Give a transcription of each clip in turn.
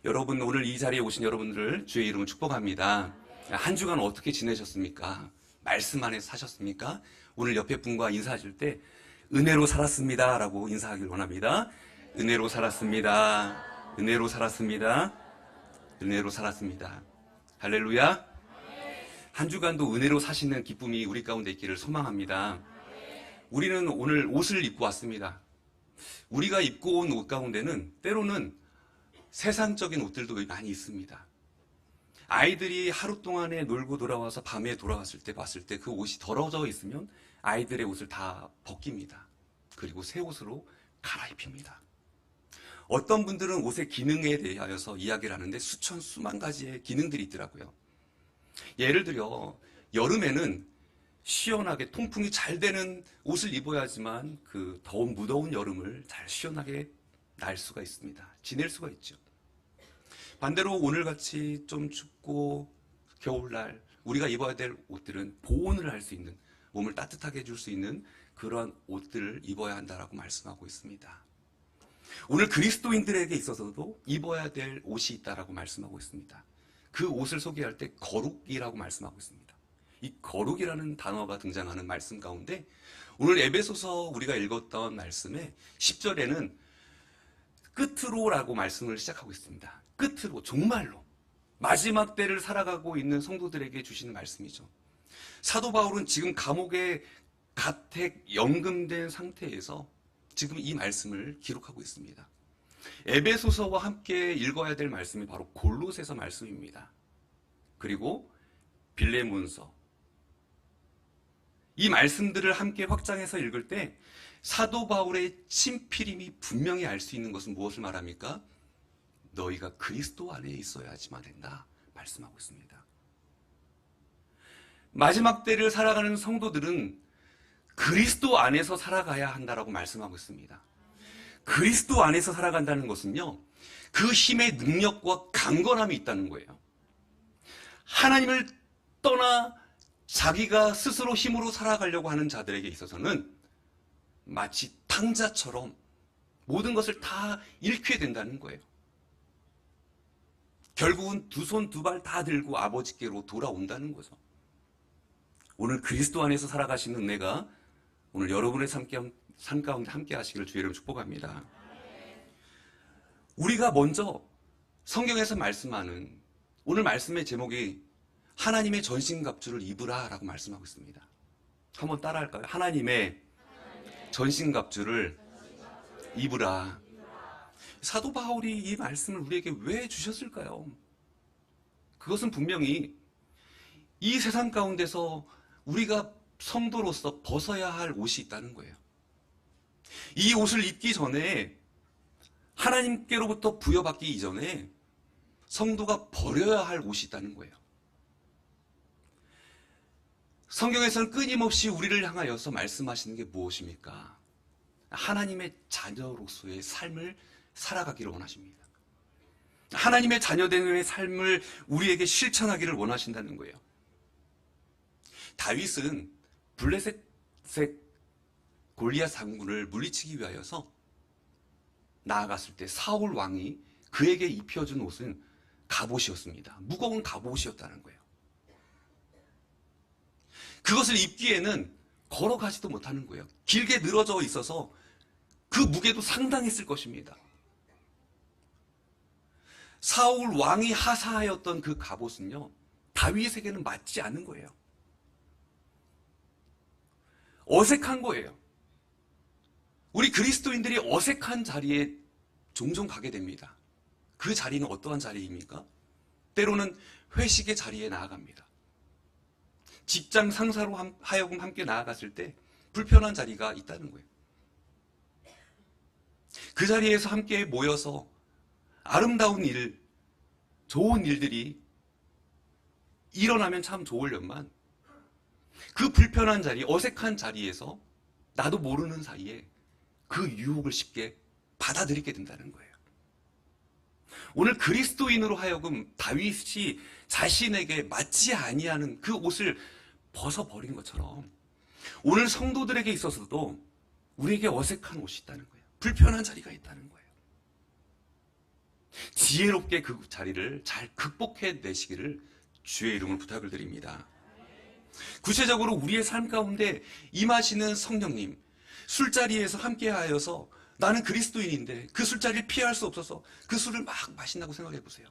여러분, 오늘 이 자리에 오신 여러분들을 주의 이름으로 축복합니다. 한 주간 어떻게 지내셨습니까? 말씀 안에서 사셨습니까? 오늘 옆에 분과 인사하실 때 은혜로 살았습니다 라고 인사하길 원합니다. 은혜로 살았습니다. 은혜로 살았습니다. 은혜로 살았습니다. 할렐루야. 한 주간도 은혜로 사시는 기쁨이 우리 가운데 있기를 소망합니다. 우리는 오늘 옷을 입고 왔습니다. 우리가 입고 온 옷 가운데는 때로는 세상적인 옷들도 많이 있습니다. 아이들이 하루 동안에 놀고 돌아와서 밤에 돌아왔을 때 봤을 때 그 옷이 더러워져 있으면 아이들의 옷을 다 벗깁니다. 그리고 새 옷으로 갈아입힙니다. 어떤 분들은 옷의 기능에 대하여서 이야기를 하는데 수만 가지의 기능들이 있더라고요. 예를 들어 여름에는 시원하게 통풍이 잘 되는 옷을 입어야지만 그 더운 무더운 여름을 잘 시원하게 날 수가 있습니다. 지낼 수가 있죠. 반대로 오늘같이 좀 춥고 겨울날 우리가 입어야 될 옷들은 보온을 할 수 있는, 몸을 따뜻하게 해줄 수 있는 그러한 옷들을 입어야 한다라고 말씀하고 있습니다. 오늘 그리스도인들에게 있어서도 입어야 될 옷이 있다라고 말씀하고 있습니다. 그 옷을 소개할 때 거룩이라고 말씀하고 있습니다. 이 거룩이라는 단어가 등장하는 말씀 가운데 오늘 에베소서 우리가 읽었던 말씀의 10절에는 끝으로라고 말씀을 시작하고 있습니다. 끝으로, 정말로 마지막 때를 살아가고 있는 성도들에게 주시는 말씀이죠. 사도 바울은 지금 감옥에 가택 연금된 상태에서 지금 이 말씀을 기록하고 있습니다. 에베소서와 함께 읽어야 될 말씀이 바로 골로새서 말씀입니다. 그리고 빌레몬서, 이 말씀들을 함께 확장해서 읽을 때 사도 바울의 친필임이 분명히 알 수 있는 것은 무엇을 말합니까? 너희가 그리스도 안에 있어야지만 된다 말씀하고 있습니다. 마지막 때를 살아가는 성도들은 그리스도 안에서 살아가야 한다라고 말씀하고 있습니다. 그리스도 안에서 살아간다는 것은요, 그 힘의 능력과 강건함이 있다는 거예요. 하나님을 떠나 자기가 스스로 힘으로 살아가려고 하는 자들에게 있어서는 마치 탕자처럼 모든 것을 다 잃게 된다는 거예요. 결국은 두 손 두 발 다 들고 아버지께로 돌아온다는 거죠. 오늘 그리스도 안에서 살아가시는 은혜가 오늘 여러분의 삶 가운데 함께 하시기를 주의 이름으로 축복합니다. 우리가 먼저 성경에서 말씀하는 오늘 말씀의 제목이 하나님의 전신갑주를 입으라 라고 말씀하고 있습니다. 한번 따라 할까요? 하나님의 전신갑주를 입으라. 사도 바울이 이 말씀을 우리에게 왜 주셨을까요? 그것은 분명히 이 세상 가운데서 우리가 성도로서 벗어야 할 옷이 있다는 거예요. 이 옷을 입기 전에, 하나님께로부터 부여받기 이전에 성도가 버려야 할 옷이 있다는 거예요. 성경에서는 끊임없이 우리를 향하여서 말씀하시는 게 무엇입니까? 하나님의 자녀로서의 삶을 살아가기를 원하십니다. 하나님의 자녀됨의 삶을 우리에게 실천하기를 원하신다는 거예요. 다윗은 블레셋의 골리앗 장군을 물리치기 위하여서 나아갔을 때 사울 왕이 그에게 입혀준 옷은 갑옷이었습니다. 무거운 갑옷이었다는 거예요. 그것을 입기에는 걸어가지도 못하는 거예요. 길게 늘어져 있어서 그 무게도 상당했을 것입니다. 사울 왕이 하사하였던 그 갑옷은요, 다윗에게는 맞지 않은 거예요. 어색한 거예요. 우리 그리스도인들이 어색한 자리에 종종 가게 됩니다. 그 자리는 어떠한 자리입니까? 때로는 회식의 자리에 나아갑니다. 직장 상사로 하여금 함께 나아갔을 때 불편한 자리가 있다는 거예요. 그 자리에서 함께 모여서 아름다운 일, 좋은 일들이 일어나면 참 좋으련만 그 불편한 자리, 어색한 자리에서 나도 모르는 사이에 그 유혹을 쉽게 받아들이게 된다는 거예요. 오늘 그리스도인으로 하여금 다윗이 자신에게 맞지 아니하는 그 옷을 벗어버린 것처럼 오늘 성도들에게 있어서도 우리에게 어색한 옷이 있다는 거예요. 불편한 자리가 있다는 거예요. 지혜롭게 그 자리를 잘 극복해내시기를 주의 이름으로 부탁을 드립니다. 구체적으로 우리의 삶 가운데 임하시는 성령님, 술자리에서 함께하여서 나는 그리스도인인데 그 술자리를 피할 수 없어서 그 술을 막 마신다고 생각해 보세요.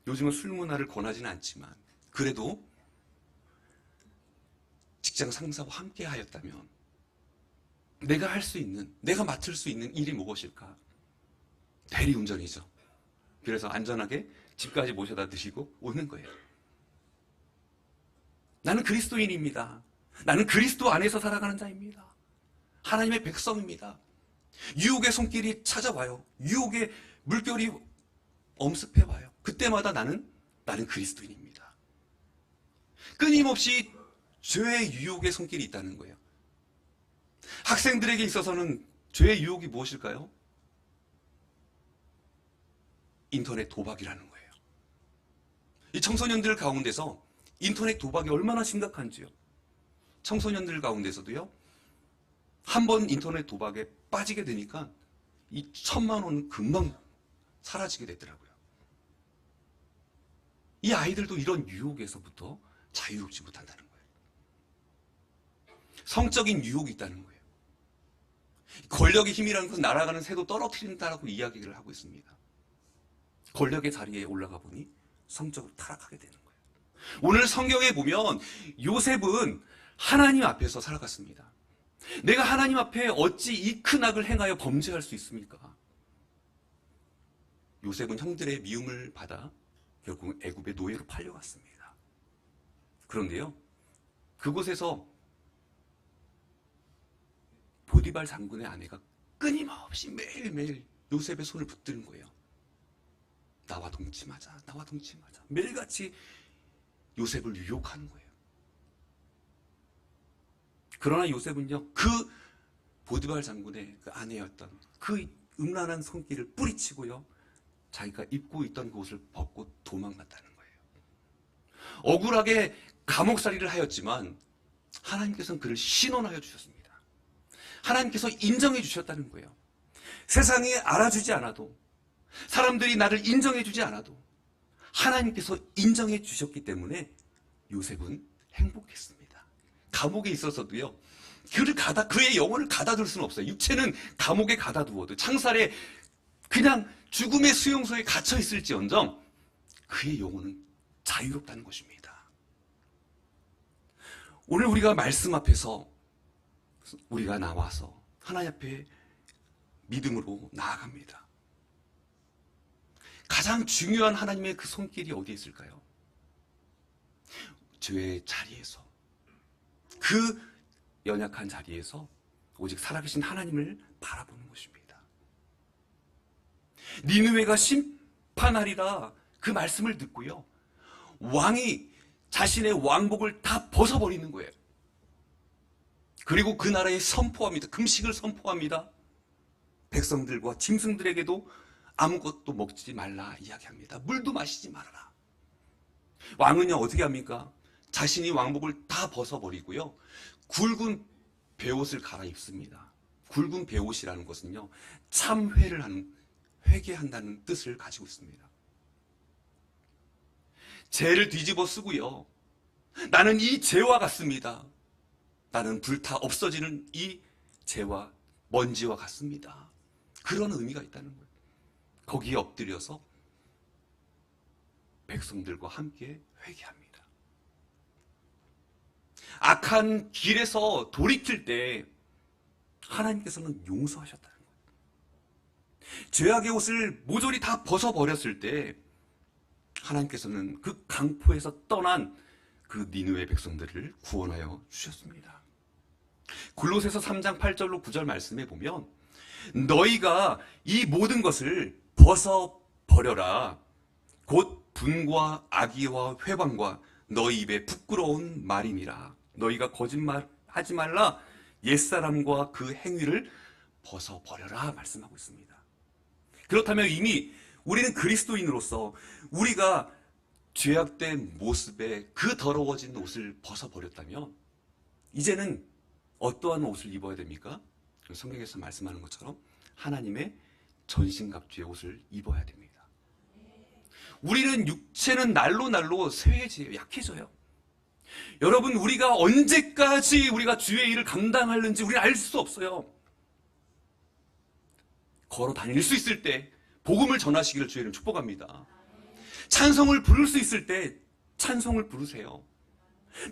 요즘은 술 문화를 권하지는 않지만 그래도 직장 상사와 함께하였다면 내가 할 수 있는, 내가 맡을 수 있는 일이 무엇일까? 대리운전이죠. 그래서 안전하게 집까지 모셔다 드시고 오는 거예요. 나는 그리스도인입니다. 나는 그리스도 안에서 살아가는 자입니다. 하나님의 백성입니다. 유혹의 손길이 찾아와요. 유혹의 물결이 엄습해와요. 그때마다 나는 그리스도인입니다. 끊임없이 죄의 유혹의 손길이 있다는 거예요. 학생들에게 있어서는 죄의 유혹이 무엇일까요? 인터넷 도박이라는 거예요. 이 청소년들 가운데서 인터넷 도박이 얼마나 심각한지요. 청소년들 가운데서도요, 한 번 인터넷 도박에 빠지게 되니까 이 1,000만 원 금방 사라지게 되더라고요. 이 아이들도 이런 유혹에서부터 자유롭지 못한다는 거예요. 성적인 유혹이 있다는 거예요. 권력의 힘이라는 것은 날아가는 새도 떨어뜨린다라고 이야기를 하고 있습니다. 권력의 자리에 올라가 보니 성적으로 타락하게 되는 거예요. 오늘 성경에 보면 요셉은 하나님 앞에서 살아갔습니다. 내가 하나님 앞에 어찌 이 큰 악을 행하여 범죄할 수 있습니까? 요셉은 형들의 미움을 받아 결국 애굽의 노예로 팔려갔습니다. 그런데요, 그곳에서 보디발 장군의 아내가 끊임없이 매일매일 요셉의 손을 붙드는 거예요. 나와 동침하자, 나와 동침하자. 매일같이 요셉을 유혹하는 거예요. 그러나 요셉은요, 그 보디발 장군의 그 아내였던 그 음란한 손길을 뿌리치고요, 자기가 입고 있던 그 옷을 벗고 도망갔다는 거예요. 억울하게 감옥살이를 하였지만 하나님께서는 그를 신원하여 주셨습니다. 하나님께서 인정해 주셨다는 거예요. 세상이 알아주지 않아도, 사람들이 나를 인정해 주지 않아도 하나님께서 인정해 주셨기 때문에 요셉은 행복했습니다. 감옥에 있어서도요, 그의 영혼을 가다둘 수는 없어요. 육체는 감옥에 가다두어도, 창살에 그냥 죽음의 수용소에 갇혀 있을지언정 그의 영혼은 자유롭다는 것입니다. 오늘 우리가 말씀 앞에서 우리가 나와서 하나님 앞에 믿음으로 나아갑니다. 가장 중요한 하나님의 그 손길이 어디에 있을까요? 죄의 자리에서, 그 연약한 자리에서 오직 살아계신 하나님을 바라보는 것입니다. 니느웨가 심판하리라 그 말씀을 듣고요, 왕이 자신의 왕복을 다 벗어버리는 거예요. 그리고 그 나라에 선포합니다. 금식을 선포합니다. 백성들과 짐승들에게도 아무것도 먹지 말라 이야기합니다. 물도 마시지 말아라. 왕은요, 어떻게 합니까? 자신이 왕복을 다 벗어버리고요, 굵은 베옷을 갈아입습니다. 굵은 베옷이라는 것은요, 참회를 하는, 회개한다는 뜻을 가지고 있습니다. 죄를 뒤집어 쓰고요, 나는 이 죄와 같습니다. 나는 불타 없어지는 이 죄와 먼지와 같습니다. 그런 의미가 있다는 거예요. 거기에 엎드려서 백성들과 함께 회개합니다. 악한 길에서 돌이킬 때 하나님께서는 용서하셨다는 거예요. 죄악의 옷을 모조리 다 벗어버렸을 때 하나님께서는 그 강포에서 떠난 그 니느웨 백성들을 구원하여 주셨습니다. 골로새서 3장 8절로 9절 말씀에 보면, 너희가 이 모든 것을 벗어버려라. 곧 분과 악의와 회방과 너희 입에 부끄러운 말이니라. 너희가 거짓말하지 말라. 옛사람과 그 행위를 벗어버려라 말씀하고 있습니다. 그렇다면 이미 우리는 그리스도인으로서 우리가 죄악된 모습에 그 더러워진 옷을 벗어버렸다면 이제는 어떠한 옷을 입어야 됩니까? 성경에서 말씀하는 것처럼 하나님의 전신갑주의 옷을 입어야 됩니다. 우리는 육체는 날로 날로 쇠해져요. 약해져요. 여러분, 우리가 언제까지 우리가 주의 일을 감당하는지 우리는 알 수 없어요. 걸어 다닐 수 있을 때 복음을 전하시기를 주의 이름 축복합니다. 찬송을 부를 수 있을 때 찬송을 부르세요.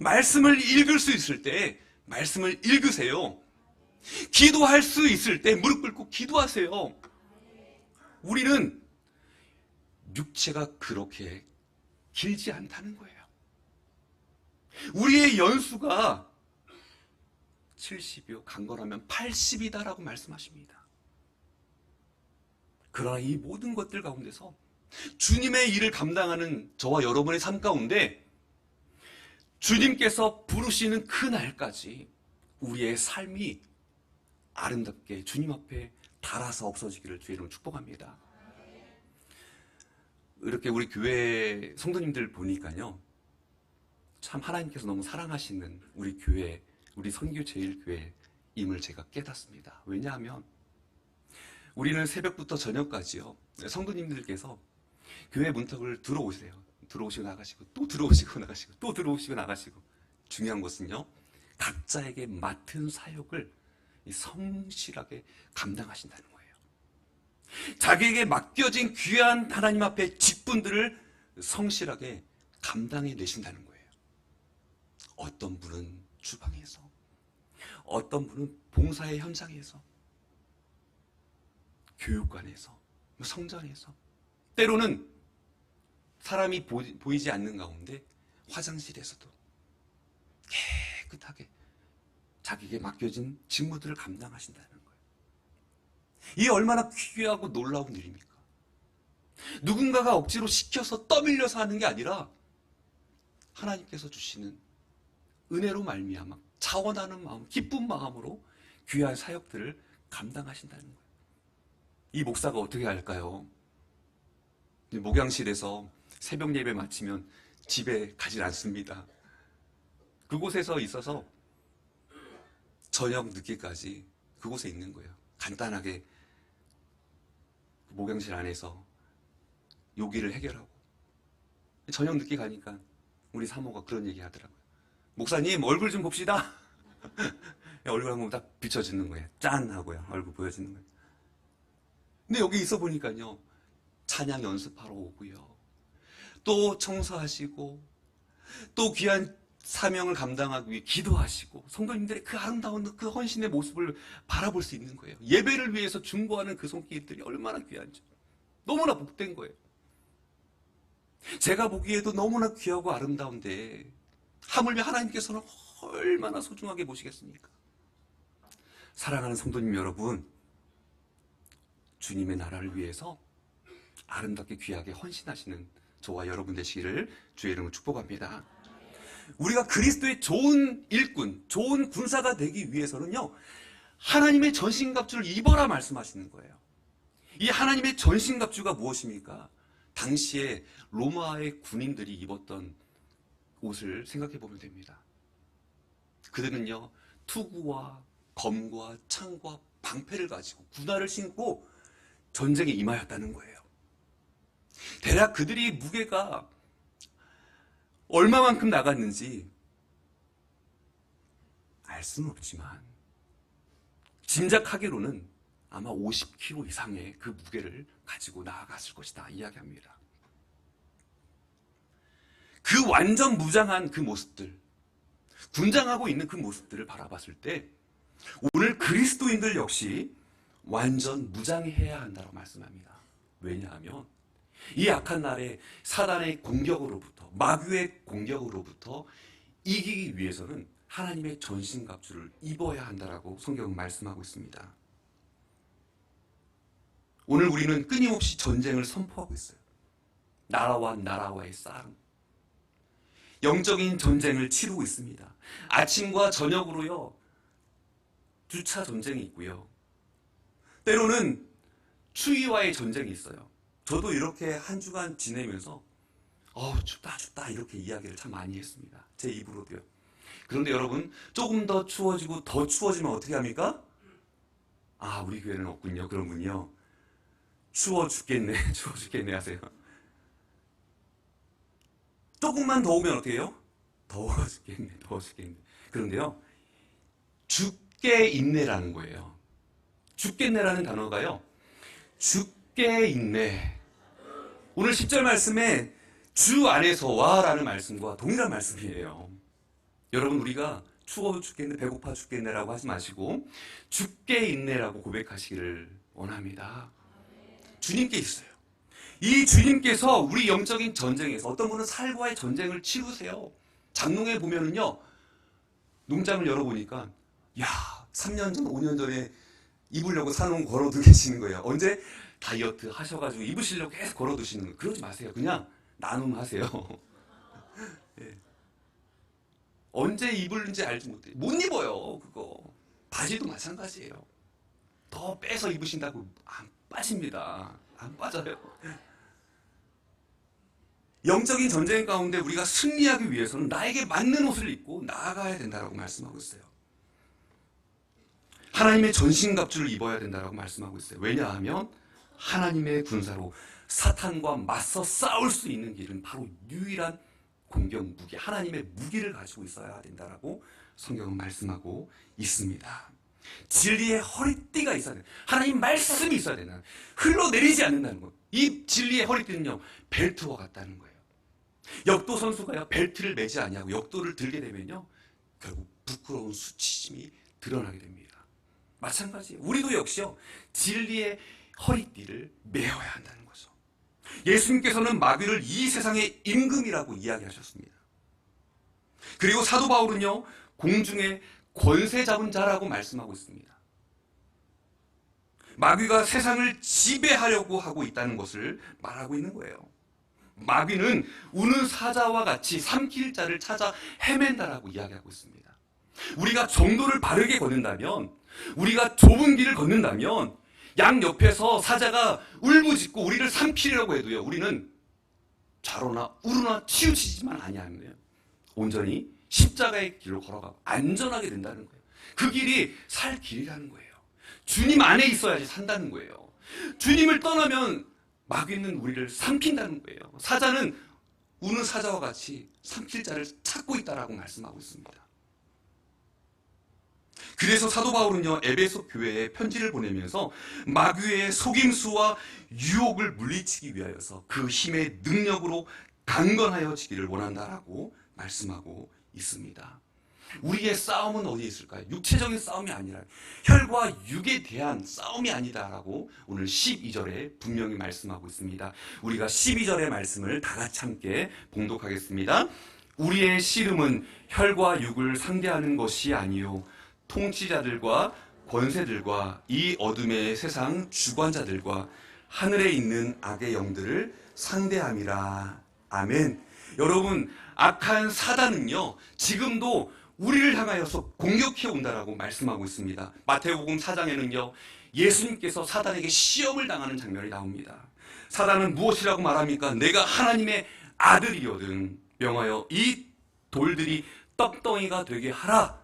말씀을 읽을 수 있을 때 말씀을 읽으세요. 기도할 수 있을 때 무릎 꿇고 기도하세요. 우리는 육체가 그렇게 길지 않다는 거예요. 우리의 연수가 70이요, 강건하면 80이다라고 말씀하십니다. 그러나 이 모든 것들 가운데서 주님의 일을 감당하는 저와 여러분의 삶 가운데 주님께서 부르시는 그 날까지 우리의 삶이 아름답게 주님 앞에 달아서 없어지기를 주의 이름으로 축복합니다. 이렇게 우리 교회 성도님들 보니까요, 참 하나님께서 너무 사랑하시는 우리 교회, 우리 선교제일교회임을 제가 깨닫습니다. 왜냐하면 우리는 새벽부터 저녁까지요, 성도님들께서 교회 문턱을 들어오세요. 들어오시고 나가시고 또 들어오시고 나가시고 또 들어오시고 나가시고, 중요한 것은요, 각자에게 맡은 사역을 성실하게 감당하신다는 거예요. 자기에게 맡겨진 귀한 하나님 앞에 직분들을 성실하게 감당해 내신다는 거예요. 어떤 분은 주방에서, 어떤 분은 봉사의 현장에서, 교육관에서, 성전에서, 때로는 사람이 보이지 않는 가운데 화장실에서도 깨끗하게 자기에게 맡겨진 직무들을 감당하신다는 거예요. 이게 얼마나 귀하고 놀라운 일입니까? 누군가가 억지로 시켜서 떠밀려서 하는 게 아니라 하나님께서 주시는 은혜로 말미암아 자원하는 마음, 기쁜 마음으로 귀한 사역들을 감당하신다는 거예요. 이 목사가 어떻게 할까요? 목양실에서 새벽 예배 마치면 집에 가질 않습니다. 그곳에서 있어서 저녁 늦게까지 그곳에 있는 거예요. 간단하게 목양실 안에서 요기를 해결하고, 저녁 늦게 가니까 우리 사모가 그런 얘기 하더라고요. 목사님, 얼굴 좀 봅시다. 얼굴 한번 딱 비춰지는 거예요. 짠 하고요, 얼굴 보여지는 거예요. 근데 여기 있어 보니까요, 찬양 연습하러 오고요, 또 청소하시고, 또 귀한 사명을 감당하기 위해 기도하시고, 성도님들의 그 아름다운 그 헌신의 모습을 바라볼 수 있는 거예요. 예배를 위해서 중보하는 그 손길들이 얼마나 귀한지, 너무나 복된 거예요. 제가 보기에도 너무나 귀하고 아름다운데 하물며 하나님께서는 얼마나 소중하게 보시겠습니까? 사랑하는 성도님 여러분, 주님의 나라를 위해서 아름답게 귀하게 헌신하시는 저와 여러분 되시기를 주의 이름으로 축복합니다. 우리가 그리스도의 좋은 일꾼, 좋은 군사가 되기 위해서는요, 하나님의 전신갑주를 입어라 말씀하시는 거예요. 이 하나님의 전신갑주가 무엇입니까? 당시에 로마의 군인들이 입었던 옷을 생각해 보면 됩니다. 그들은요, 투구와 검과 창과 방패를 가지고 군화를 신고 전쟁에 임하였다는 거예요. 대략 그들이 무게가 얼마만큼 나갔는지 알 수는 없지만 짐작하기로는 아마 50kg 이상의 그 무게를 가지고 나아갔을 것이다 이야기합니다. 그 완전 무장한 그 모습들, 군장하고 있는 그 모습들을 바라봤을 때 오늘 그리스도인들 역시 완전 무장해야 한다고 말씀합니다. 왜냐하면 이 악한 날에 사단의 공격으로부터, 마귀의 공격으로부터 이기기 위해서는 하나님의 전신갑주를 입어야 한다라고 성경은 말씀하고 있습니다. 오늘 우리는 끊임없이 전쟁을 선포하고 있어요. 나라와 나라와의 싸움, 영적인 전쟁을 치르고 있습니다. 아침과 저녁으로요, 주차 전쟁이 있고요, 때로는 추위와의 전쟁이 있어요. 저도 이렇게 한 주간 지내면서 춥다 이렇게 이야기를 참 많이 했습니다. 제 입으로도요. 그런데 여러분, 조금 더 추워지고 더 추워지면 어떻게 합니까? 우리 교회는 없군요. 그런군요. 추워 죽겠네, 추워 죽겠네 하세요. 조금만 더우면 어떻게 해요? 더워 죽겠네, 더워 죽겠네. 그런데요, 죽게 있네라는 거예요. 죽겠네라는 단어가요, 죽게 있네. 오늘 10절 말씀에 주 안에서와 라는 말씀과 동일한 말씀이에요. 여러분, 우리가 추워 죽겠네, 배고파 죽겠네라고 하지 마시고 죽게 있네라고 고백하시기를 원합니다. 주님께 있어요. 이 주님께서 우리 영적인 전쟁에서, 어떤 분은 살과의 전쟁을 치르세요. 장롱에 보면은요, 농장을 열어보니까, 야, 3년 전, 5년 전에 입으려고 사놓은 거 걸어두고 계시는 거예요. 언제 다이어트 하셔가지고 입으시려고 계속 걸어두시는 거예요. 그러지 마세요. 그냥 나눔하세요. 예. 언제 입을는지 알지 못해. 못 입어요, 그거. 바지도 마찬가지예요. 더 빼서 입으신다고 안 빠집니다. 안 빠져요. 영적인 전쟁 가운데 우리가 승리하기 위해서는 나에게 맞는 옷을 입고 나아가야 된다고 말씀하고 있어요. 하나님의 전신갑주를 입어야 된다고 말씀하고 있어요. 왜냐하면 하나님의 군사로 사탄과 맞서 싸울 수 있는 길은 바로 유일한 공격 무기, 하나님의 무기를 가지고 있어야 된다고 성경은 말씀하고 있습니다. 진리의 허리띠가 있어야 된다. 하나님 말씀이 있어야 된다. 흘러내리지 않는다는 것. 이 진리의 허리띠는요, 벨트와 같다는 거예요. 역도 선수가요, 벨트를 매지 아니하고 역도를 들게 되면요, 결국 부끄러운 수치심이 드러나게 됩니다. 마찬가지예요. 우리도 역시요, 진리의 허리띠를 메어야 한다는 거죠. 예수님께서는 마귀를 이 세상의 임금이라고 이야기하셨습니다. 그리고 사도 바울은요, 공중에 권세 잡은 자라고 말씀하고 있습니다. 마귀가 세상을 지배하려고 하고 있다는 것을 말하고 있는 거예요. 마귀는 우는 사자와 같이 삼킬 자를 찾아 헤맨다라고 이야기하고 있습니다. 우리가 정도를 바르게 걷는다면, 우리가 좁은 길을 걷는다면, 양 옆에서 사자가 울부짖고 우리를 삼키려고 해도요, 우리는 좌로나 우로나 치우치지만 아니하면 온전히 십자가의 길로 걸어가고 안전하게 된다는 거예요. 그 길이 살 길이라는 거예요. 주님 안에 있어야지 산다는 거예요. 주님을 떠나면 마귀는 우리를 삼킨다는 거예요. 사자는 우는 사자와 같이 삼킬 자를 찾고 있다라고 말씀하고 있습니다. 그래서 사도 바울은요, 에베소 교회에 편지를 보내면서 마귀의 속임수와 유혹을 물리치기 위하여서 그 힘의 능력으로 강건하여지기를 원한다라고 말씀하고 있습니다. 우리의 싸움은 어디에 있을까요? 육체적인 싸움이 아니라 혈과 육에 대한 싸움이 아니다라고 오늘 12절에 분명히 말씀하고 있습니다. 우리가 12절의 말씀을 다 같이 함께 봉독하겠습니다. 우리의 씨름은 혈과 육을 상대하는 것이 아니요 통치자들과 권세들과 이 어둠의 세상 주관자들과 하늘에 있는 악의 영들을 상대함이라. 아멘. 여러분, 악한 사단은요, 지금도 우리를 향하여서 공격해 온다라고 말씀하고 있습니다. 마태복음 4장에는요, 예수님께서 사단에게 시험을 당하는 장면이 나옵니다. 사단은 무엇이라고 말합니까? 내가 하나님의 아들이거든 명하여 이 돌들이 떡덩이가 되게 하라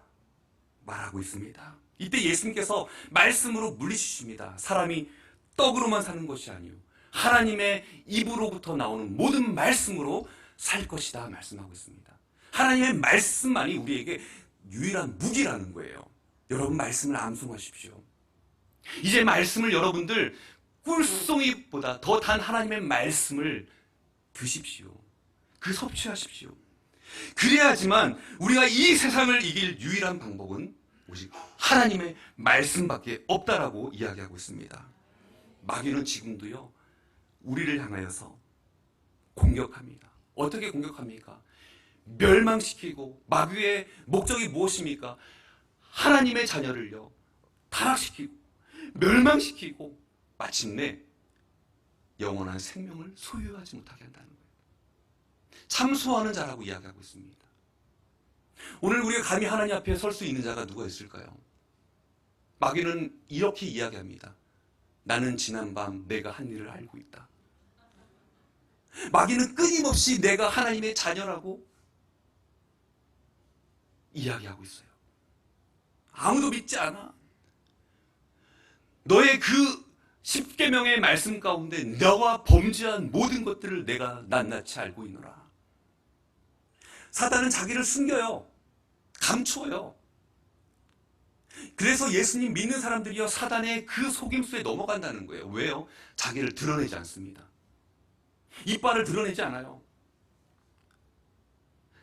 말하고 있습니다. 이때 예수님께서 말씀으로 물리치십니다. 사람이 떡으로만 사는 것이 아니요 하나님의 입으로부터 나오는 모든 말씀으로 살 것이다 말씀하고 있습니다. 하나님의 말씀만이 우리에게 유일한 무기라는 거예요. 여러분, 말씀을 암송하십시오. 이제 말씀을 여러분들 꿀송이보다 더 단 하나님의 말씀을 드십시오. 그 섭취하십시오. 그래야지만 우리가 이 세상을 이길 유일한 방법은 오직 하나님의 말씀밖에 없다라고 이야기하고 있습니다. 마귀는 지금도요, 우리를 향하여서 공격합니다. 어떻게 공격합니까? 멸망시키고, 마귀의 목적이 무엇입니까? 하나님의 자녀를요, 타락시키고 멸망시키고 마침내 영원한 생명을 소유하지 못하게 한다는 거예요. 참소하는 자라고 이야기하고 있습니다. 오늘 우리가 감히 하나님 앞에 설 수 있는 자가 누가 있을까요? 마귀는 이렇게 이야기합니다. 나는 지난밤 내가 한 일을 알고 있다. 마귀는 끊임없이 내가 하나님의 자녀라고 이야기하고 있어요. 아무도 믿지 않아. 너의 그 십계명의 말씀 가운데 너와 범죄한 모든 것들을 내가 낱낱이 알고 있노라. 사단은 자기를 숨겨요. 감추어요. 그래서 예수님 믿는 사람들이요, 사단의 그 속임수에 넘어간다는 거예요. 왜요? 자기를 드러내지 않습니다. 이빨을 드러내지 않아요.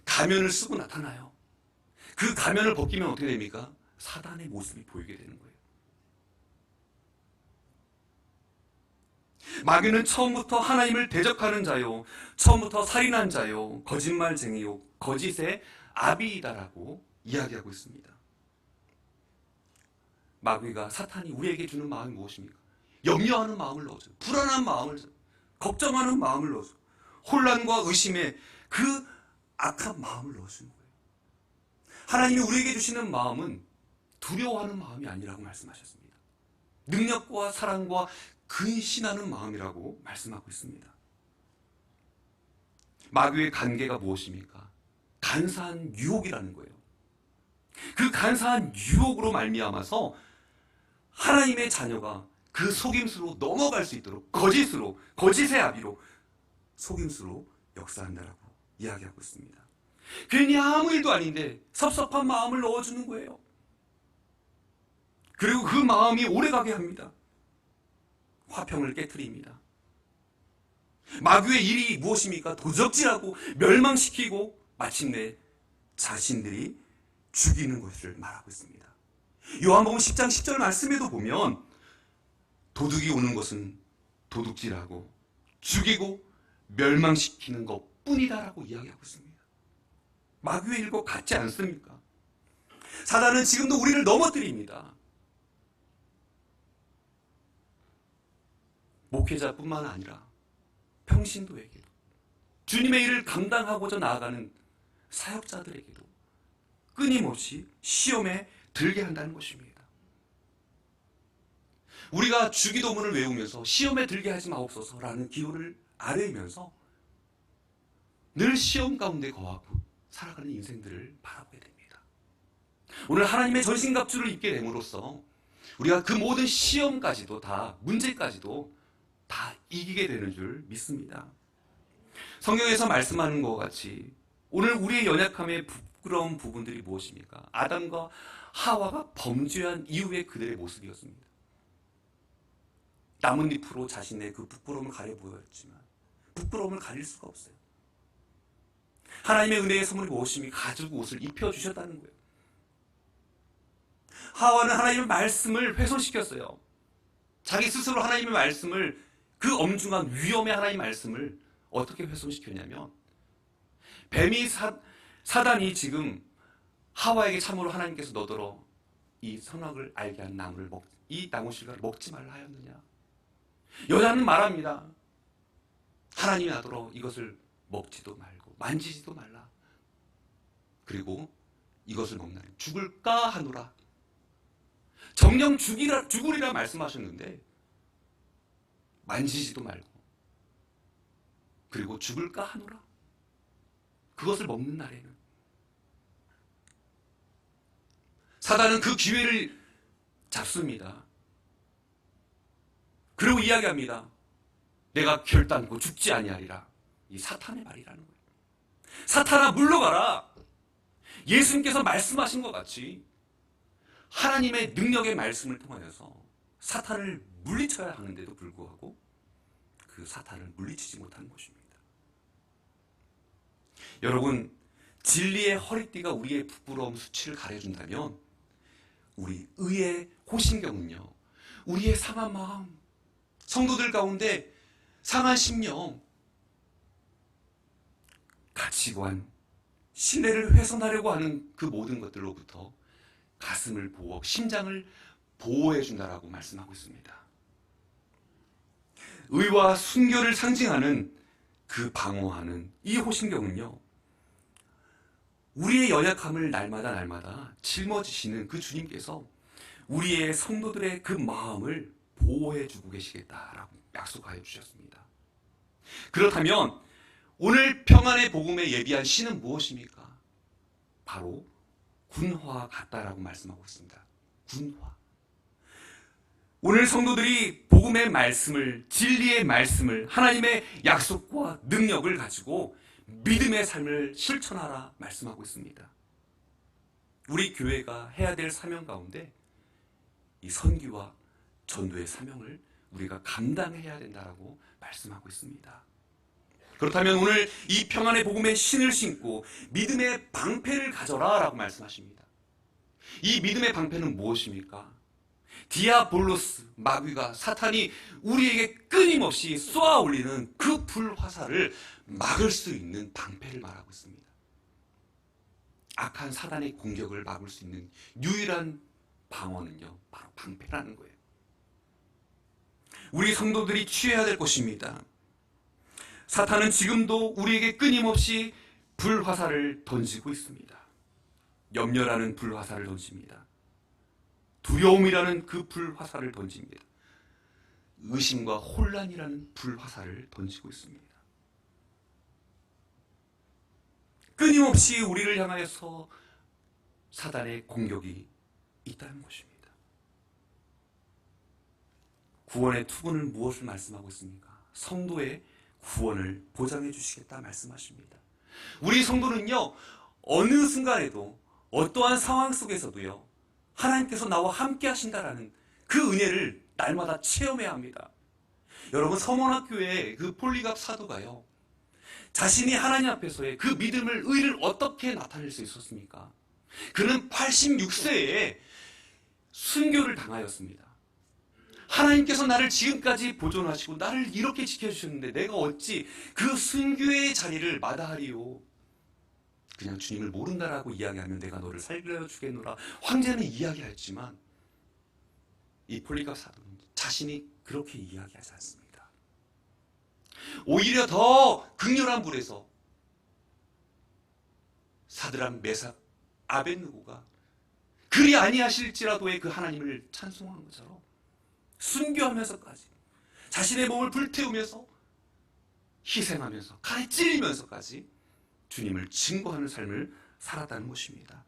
가면을 쓰고 나타나요. 그 가면을 벗기면 어떻게 됩니까? 사단의 모습이 보이게 되는 거예요. 마귀는 처음부터 하나님을 대적하는 자요, 처음부터 살인한 자요, 거짓말쟁이요, 거짓의 아비이다라고 이야기하고 있습니다. 마귀가, 사탄이 우리에게 주는 마음이 무엇입니까? 염려하는 마음을 넣어줘요. 불안한 마음을, 걱정하는 마음을 넣어줘요. 혼란과 의심의 그 악한 마음을 넣어주는 거예요. 하나님이 우리에게 주시는 마음은 두려워하는 마음이 아니라고 말씀하셨습니다. 능력과 사랑과 근신하는 마음이라고 말씀하고 있습니다. 마귀의 관계가 무엇입니까? 간사한 유혹이라는 거예요. 그 간사한 유혹으로 말미암아서 하나님의 자녀가 그 속임수로 넘어갈 수 있도록 거짓으로, 거짓의 아비로, 속임수로 역사한다라고 이야기하고 있습니다. 괜히 아무 일도 아닌데 섭섭한 마음을 넣어주는 거예요. 그리고 그 마음이 오래가게 합니다. 화평을 깨트립니다. 마귀의 일이 무엇입니까? 도적질하고 멸망시키고 마침내 자신들이 죽이는 것을 말하고 있습니다. 요한복음 10장 10절 말씀에도 보면 도둑이 오는 것은 도둑질하고 죽이고 멸망시키는 것뿐이다라고 이야기하고 있습니다. 마귀의 일과 같지 않습니까? 사단은 지금도 우리를 넘어뜨립니다. 목회자뿐만 아니라 평신도에게도, 주님의 일을 감당하고자 나아가는 사역자들에게도 끊임없이 시험에 들게 한다는 것입니다. 우리가 주기도문을 외우면서 시험에 들게 하지 마옵소서라는 기도를 아뢰면서 늘 시험 가운데 거하고 살아가는 인생들을 바라보게 됩니다. 오늘 하나님의 전신갑주를 입게 됨으로써 우리가 그 모든 시험까지도 다, 문제까지도 다 이기게 되는 줄 믿습니다. 성경에서 말씀하는 것 같이 오늘 우리의 연약함의 부끄러운 부분들이 무엇입니까? 아담과 하와가 범죄한 이후의 그들의 모습이었습니다. 나뭇잎으로 자신의 그 부끄러움을 가려 보였지만 부끄러움을 가릴 수가 없어요. 하나님의 은혜의 선물이 무엇입니까? 가죽 옷을 입혀주셨다는 거예요. 하와는 하나님의 말씀을 훼손시켰어요. 자기 스스로 하나님의 말씀을, 그 엄중한 위험의 하나님의 말씀을 어떻게 훼손시켰냐면, 뱀이 사단이 지금 하와에게 참으로 하나님께서 너더러 이 선악을 알게 한 나무를 이 나무 실과를 먹지 말라 하였느냐. 여자는 말합니다. 하나님이 나더러 이것을 먹지도 말고 만지지도 말라. 그리고 이것을 먹나니 죽을까 하노라. 정녕 죽으리라 말씀하셨는데 만지지도 말고 그리고 죽을까 하노라. 그것을 먹는 날에는 사단은 그 기회를 잡습니다. 그리고 이야기합니다. 내가 결단코 죽지 아니하리라. 이 사탄의 말이라는 거예요. 사탄아 물러가라. 예수님께서 말씀하신 것 같이 하나님의 능력의 말씀을 통하여서 사탄을 물리쳐야 하는데도 불구하고 그 사탄을 물리치지 못하는 것입니다. 여러분, 진리의 허리띠가 우리의 부끄러움 수치를 가려준다면 우리 의의 호신경은요, 우리의 상한 마음, 성도들 가운데 상한 심령, 가치관, 신뢰를 훼손하려고 하는 그 모든 것들로부터 가슴을 보호, 심장을 보호해 준다라고 말씀하고 있습니다. 의와 순결을 상징하는 그 방어하는 이 호신경은요, 우리의 연약함을 날마다 짊어지시는 그 주님께서 우리의 성도들의 그 마음을 보호해 주고 계시겠다라고 약속하여 주셨습니다. 그렇다면 오늘 평안의 복음에 예비한 신은 무엇입니까? 바로 군화와 같다라고 말씀하고 있습니다. 군화. 오늘 성도들이 복음의 말씀을, 진리의 말씀을, 하나님의 약속과 능력을 가지고 믿음의 삶을 실천하라 말씀하고 있습니다. 우리 교회가 해야 될 사명 가운데 이 선교와 전도의 사명을 우리가 감당해야 된다라고 말씀하고 있습니다. 그렇다면 오늘 이 평안의 복음의 신을 신고 믿음의 방패를 가져라 라고 말씀하십니다. 이 믿음의 방패는 무엇입니까? 디아볼로스, 마귀가, 사탄이 우리에게 끊임없이 쏘아 올리는 그 불화살을 막을 수 있는 방패를 말하고 있습니다. 악한 사단의 공격을 막을 수 있는 유일한 방어는요, 바로 방패라는 거예요. 우리 성도들이 취해야 될 것입니다. 사탄은 지금도 우리에게 끊임없이 불화살을 던지고 있습니다. 염려라는 불화살을 던집니다. 두려움이라는 그 불화살을 던집니다. 의심과 혼란이라는 불화살을 던지고 있습니다. 끊임없이 우리를 향하여서 사단의 공격이 있다는 것입니다. 구원의 투구는 무엇을 말씀하고 있습니까? 성도의 구원을 보장해 주시겠다 말씀하십니다. 우리 성도는요, 어느 순간에도 어떠한 상황 속에서도요, 하나님께서 나와 함께 하신다라는 그 은혜를 날마다 체험해야 합니다. 여러분, 서문학교의 그 폴리갑 사도가요, 자신이 하나님 앞에서의 그 믿음을, 의를 어떻게 나타낼 수 있었습니까? 그는 86세에 순교를 당하였습니다. 하나님께서 나를 지금까지 보존하시고 나를 이렇게 지켜주셨는데 내가 어찌 그 순교의 자리를 마다하리요? 그냥 주님을 모른다라고 이야기하면 내가 너를 살려주겠노라 황제는 이야기했지만 이 폴리갑 사도는 자신이 그렇게 이야기하지 않습니다. 오히려 더 극렬한 불에서 사드락, 메삭, 아벳느고가 그리 아니하실지라도의 그 하나님을 찬송한 것처럼 순교하면서까지 자신의 몸을 불태우면서 희생하면서 칼에 찔리면서까지 주님을 증거하는 삶을 살았다는 것입니다.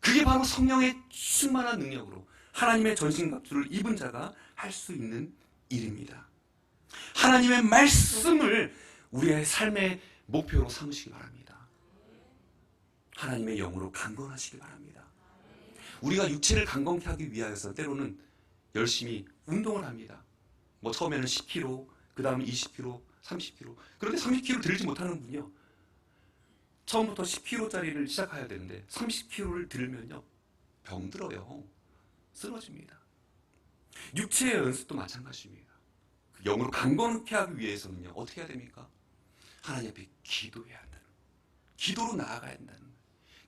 그게 바로 성령의 충만한 능력으로 하나님의 전신갑주를 입은 자가 할 수 있는 일입니다. 하나님의 말씀을 우리의 삶의 목표로 삼으시기 바랍니다. 하나님의 영으로 강건하시기 바랍니다. 우리가 육체를 강건케 하기 위하여서 때로는 열심히 운동을 합니다. 뭐 처음에는 10kg, 그 다음 20kg, 30kg. 그런데 30kg 들지 못하는 분이요, 처음부터 10kg짜리를 시작해야 되는데 30kg를 들면요, 병들어요. 쓰러집니다. 육체의 연습도 마찬가지입니다. 영으로 강건케 하기 위해서는요, 어떻게 해야 됩니까? 하나님 앞에 기도해야 한다는, 기도로 나아가야 한다는,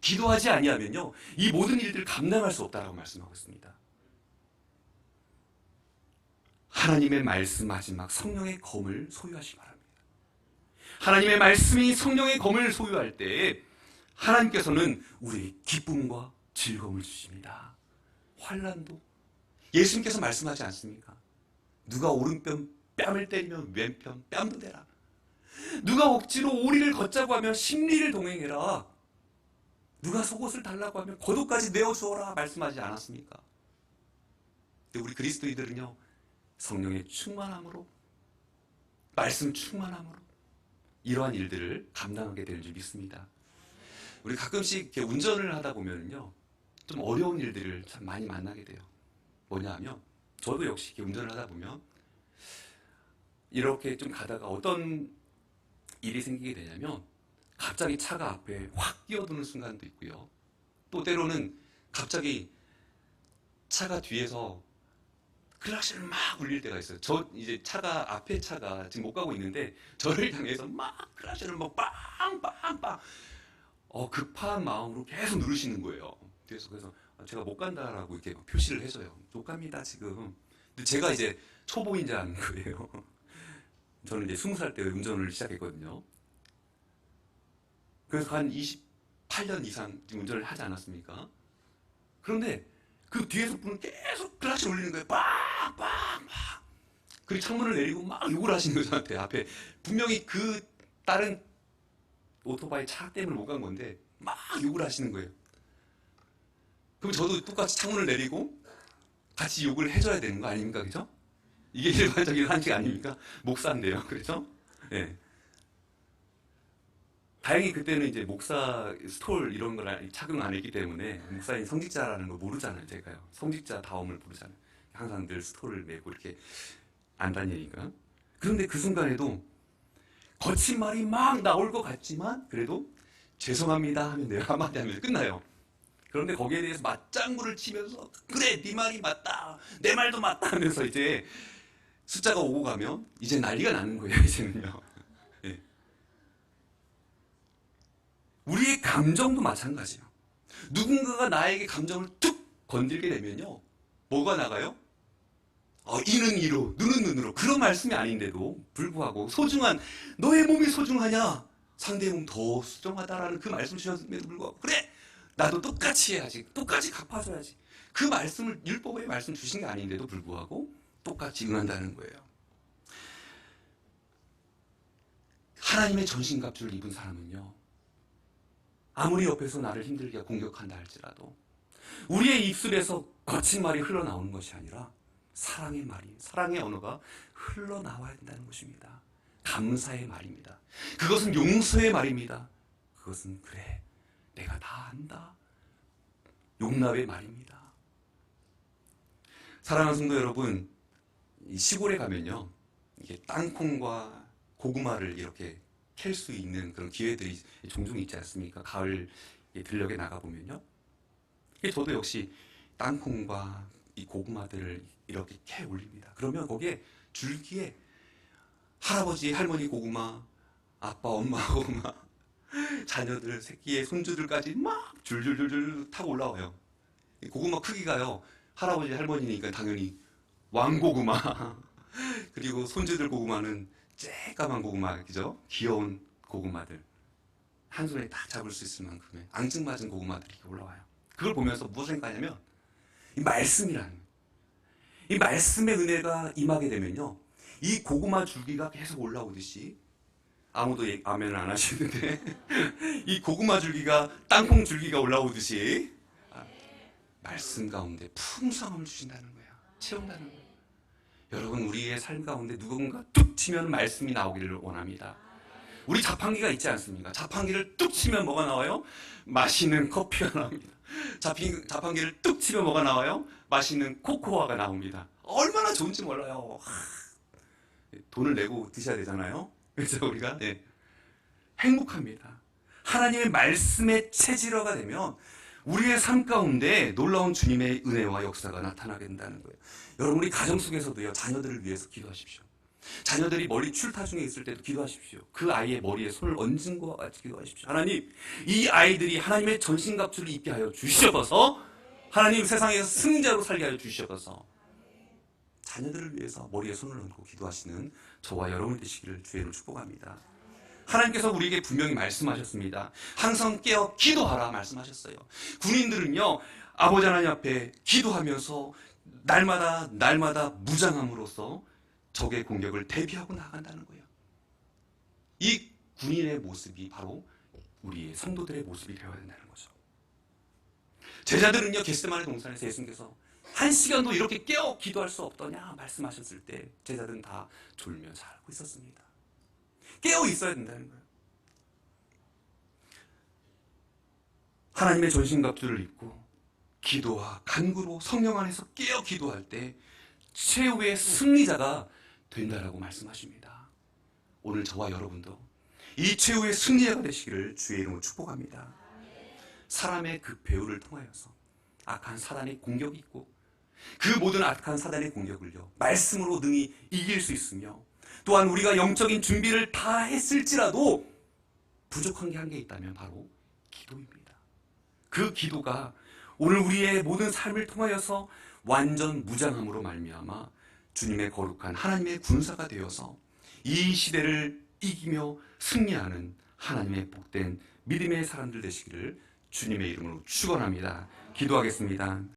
기도하지 아니하면요, 이 모든 일들을 감당할 수 없다라고 말씀하고 있습니다. 하나님의 말씀, 마지막 성령의 검을 소유하시기 바랍니다. 하나님의 말씀이 성령의 검을 소유할 때 하나님께서는 우리의 기쁨과 즐거움을 주십니다. 환난도 예수님께서 말씀하지 않습니까? 누가 오른편 뺨을 때리면 왼편 뺨도 대라. 누가 억지로 오리를 걷자고 하면 십리를 동행해라. 누가 속옷을 달라고 하면 겉옷까지 내어주어라 말씀하지 않았습니까? 근데 우리 그리스도인들은요, 성령의 충만함으로, 말씀 충만함으로 이러한 일들을 감당하게 되는 줄 믿습니다. 우리 가끔씩 이렇게 운전을 하다 보면요, 좀 어려운 일들을 참 많이 만나게 돼요. 뭐냐 하면, 저도 역시 이렇게 운전을 하다 보면 이렇게 좀 가다가 어떤 일이 생기게 되냐면, 갑자기 차가 앞에 확 끼어드는 순간도 있고요, 또 때로는 갑자기 차가 뒤에서 클락션을 막 울릴 때가 있어요. 저 이제 차가, 앞에 차가 지금 못 가고 있는데 저를 향해서 막 클락션을 막 빵빵빵 급한 마음으로 계속 누르시는 거예요. 그래서 제가 못 간다라고 이렇게 표시를 해줘요. 못 갑니다 지금. 근데 제가 이제 초보인 줄 아는 거예요. 저는 이제 20살 때 운전을 시작했거든요. 그래서 한 28년 이상 지금 운전을 하지 않았습니까? 그런데 그 뒤에서 분은 계속 클락션 울리는 거예요. 빵빵빵. 그리고 창문을 내리고 막 욕을 하시는 거예요, 저한테. 앞에 분명히 그 다른 오토바이 차 때문에 못 간 건데 막 욕을 하시는 거예요. 그럼 저도 똑같이 창문을 내리고 같이 욕을 해줘야 되는 거 아닙니까? 그죠? 이게 일반적인 한식 아닙니까? 목사인데요. 그렇죠? 예. 다행히 그때는 이제 목사 스톨 이런 걸 착용 안 했기 때문에 목사님 성직자라는 걸 모르잖아요. 제가요. 성직자 다움을 모르잖아요. 항상 늘 스톨을 메고 이렇게 안 다니니까. 그런데 그 순간에도 거친 말이 막 나올 것 같지만 그래도 죄송합니다 하면 돼요. 한마디 하면 끝나요. 그런데 거기에 대해서 맞장구를 치면서 그래 네 말이 맞다 내 말도 맞다 하면서 이제 숫자가 오고 가면 이제 난리가 나는 거예요. 이제는요. 예. 우리의 감정도 마찬가지예요. 누군가가 나에게 감정을 툭 건들게 되면요. 뭐가 나가요? 이는 이로 눈은 눈으로 그런 말씀이 아닌데도 불구하고 소중한 너의 몸이 소중하냐 상대의 몸 더 소중하다라는 그 말씀 주셨음에도 불구하고 그래 나도 똑같이 해야지 똑같이 갚아줘야지 그 말씀을 율법의 말씀 주신 게 아닌데도 불구하고 똑같이 응한다는 거예요. 하나님의 전신갑주를 입은 사람은요 아무리 옆에서 나를 힘들게 공격한다 할지라도 우리의 입술에서 거친 말이 흘러나오는 것이 아니라 사랑의 말이, 사랑의 언어가 흘러나와야 된다는 것입니다. 감사의 말입니다. 그것은 용서의 말입니다. 그것은 그래, 내가 다 안다. 용납의 말입니다. 사랑하는 성도 여러분, 시골에 가면요, 이게 땅콩과 고구마를 이렇게 캘 수 있는 그런 기회들이 종종 있지 않습니까? 가을 들녘에 나가보면요. 저도 역시 땅콩과 이 고구마들을 이렇게 캐 올립니다. 그러면 거기에 줄기에 할아버지, 할머니 고구마, 아빠, 엄마 고구마, 자녀들, 새끼의 손주들까지 막 줄줄줄줄 타고 올라와요. 고구마 크기가요. 할아버지, 할머니니까 당연히 왕고구마. 그리고 손주들 고구마는 쬐까만 고구마, 그죠? 귀여운 고구마들. 한 손에 딱 잡을 수 있을 만큼의 앙증맞은 고구마들이 올라와요. 그걸 보면서 무엇을 생각하냐면 이 말씀이라는 이 말씀의 은혜가 임하게 되면요. 이 고구마 줄기가 계속 올라오듯이 아무도 아멘을 안 하시는데 이 고구마 줄기가 땅콩 줄기가 올라오듯이 말씀 가운데 풍성함을 주신다는 거예요. 채운다는 거예요. 여러분 우리의 삶 가운데 누군가 뚝 치면 말씀이 나오기를 원합니다. 우리 자판기가 있지 않습니까? 자판기를 뚝 치면 뭐가 나와요? 맛있는 커피가 나옵니다. 자판기를 뚝 치면 뭐가 나와요? 맛있는 코코아가 나옵니다. 얼마나 좋은지 몰라요. 돈을 내고 드셔야 되잖아요. 그래서 우리가 행복합니다. 하나님의 말씀의 체질화가 되면 우리의 삶 가운데 놀라운 주님의 은혜와 역사가 나타나게 된다는 거예요. 여러분 우리 가정 속에서도요. 자녀들을 위해서 기도하십시오. 자녀들이 머리 출타 중에 있을 때도 기도하십시오. 그 아이의 머리에 손을 얹은 것과 같이 기도하십시오. 하나님, 이 아이들이 하나님의 전신갑주를 입게 하여 주시옵소서. 하나님 세상에서 승자로 살게 하여 주시옵소서. 자녀들을 위해서 머리에 손을 얹고 기도하시는 저와 여러분 되시기를 주의 이름으로 축복합니다. 하나님께서 우리에게 분명히 말씀하셨습니다. 항상 깨어 기도하라 말씀하셨어요. 군인들은요, 아버지 하나님 앞에 기도하면서 날마다 무장함으로써 적의 공격을 대비하고 나간다는 거예요. 이 군인의 모습이 바로 우리의 성도들의 모습이 되어야 된다는 거죠. 제자들은요, 겟세마네 동산에서 예수님께서 1시간도 이렇게 깨어 기도할 수 없더냐 말씀하셨을 때 제자들은 다 졸며 자고 있었습니다. 깨어 있어야 된다는 거예요. 하나님의 전신갑주를 입고 기도와 간구로 성령 안에서 깨어 기도할 때 최후의 승리자가 된다라고 말씀하십니다. 오늘 저와 여러분도 이 최후의 승리자가 되시기를 주의 이름으로 축복합니다. 사람의 그 배후를 통하여서 악한 사단의 공격이 있고 그 모든 악한 사단의 공격을요 말씀으로 능히 이길 수 있으며 또한 우리가 영적인 준비를 다 했을지라도 부족한 게 한 개 있다면 바로 기도입니다. 그 기도가 오늘 우리의 모든 삶을 통하여서 완전 무장함으로 말미암아 주님의 거룩한 하나님의 군사가 되어서 이 시대를 이기며 승리하는 하나님의 복된 믿음의 사람들 되시기를 주님의 이름으로 축원합니다. 기도하겠습니다.